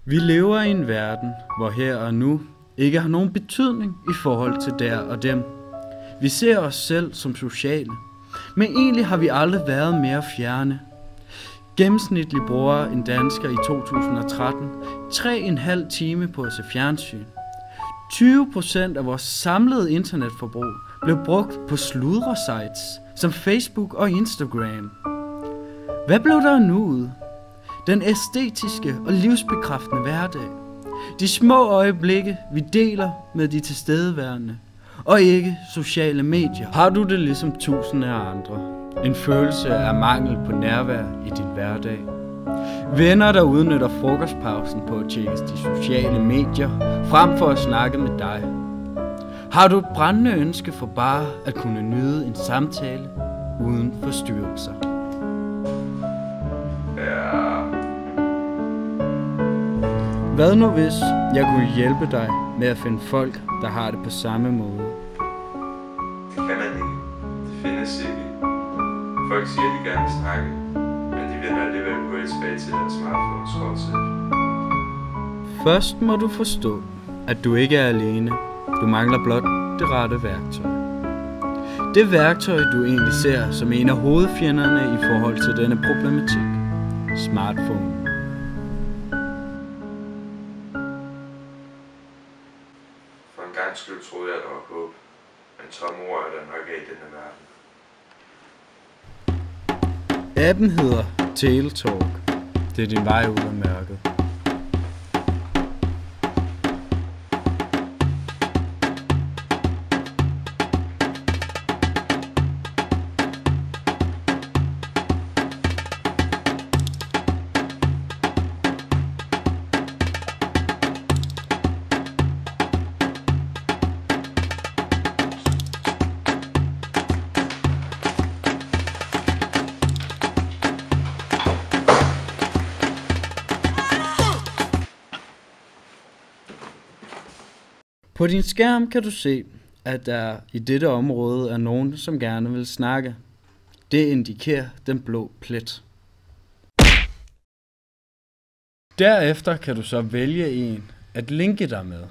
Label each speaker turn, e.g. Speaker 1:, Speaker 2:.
Speaker 1: Vi lever i en verden, hvor her og nu ikke har nogen betydning i forhold til der og dem. Vi ser os selv som sociale, men egentlig har vi aldrig været mere fjerne. Gennemsnitligt bruger en dansker i 2013 3,5 time på at se fjernsyn. 20% af vores samlede internetforbrug blev brugt på sludresites som Facebook og Instagram. Hvad blev der nu ud? Den æstetiske og livsbekræftende hverdag. De små øjeblikke, vi deler med de tilstedeværende, og ikke sociale medier. Har du det ligesom tusinde af andre? En følelse af mangel på nærvær i din hverdag? Venner, der udnytter frokostpausen på at tjekke de sociale medier, frem for at snakke med dig? Har du et brændende ønske for bare at kunne nyde en samtale uden forstyrrelser? Hvad nu hvis jeg kunne hjælpe dig med at finde folk, der har det på samme måde?
Speaker 2: Det kan man ikke. Det findes ikke. Folk siger, at de gerne vil snakke, men de vender alligevel på tilbage til deres smartphone skråt.
Speaker 1: Først må du forstå, at du ikke er alene. Du mangler blot det rette værktøj. Det værktøj, du egentlig ser som en af hovedfjenderne i forhold til denne problematik. Smartphone.
Speaker 2: For en gang skyld troede jeg, at der var håb, men tomme ord er der nok af i denne verden.
Speaker 1: Appen hedder Teletalk. Det er din vej ud af mørket. På din skærm kan du se, at der i dette område er nogen, som gerne vil snakke. Det indikerer den blå plet. Derefter kan du så vælge en at linke dig med.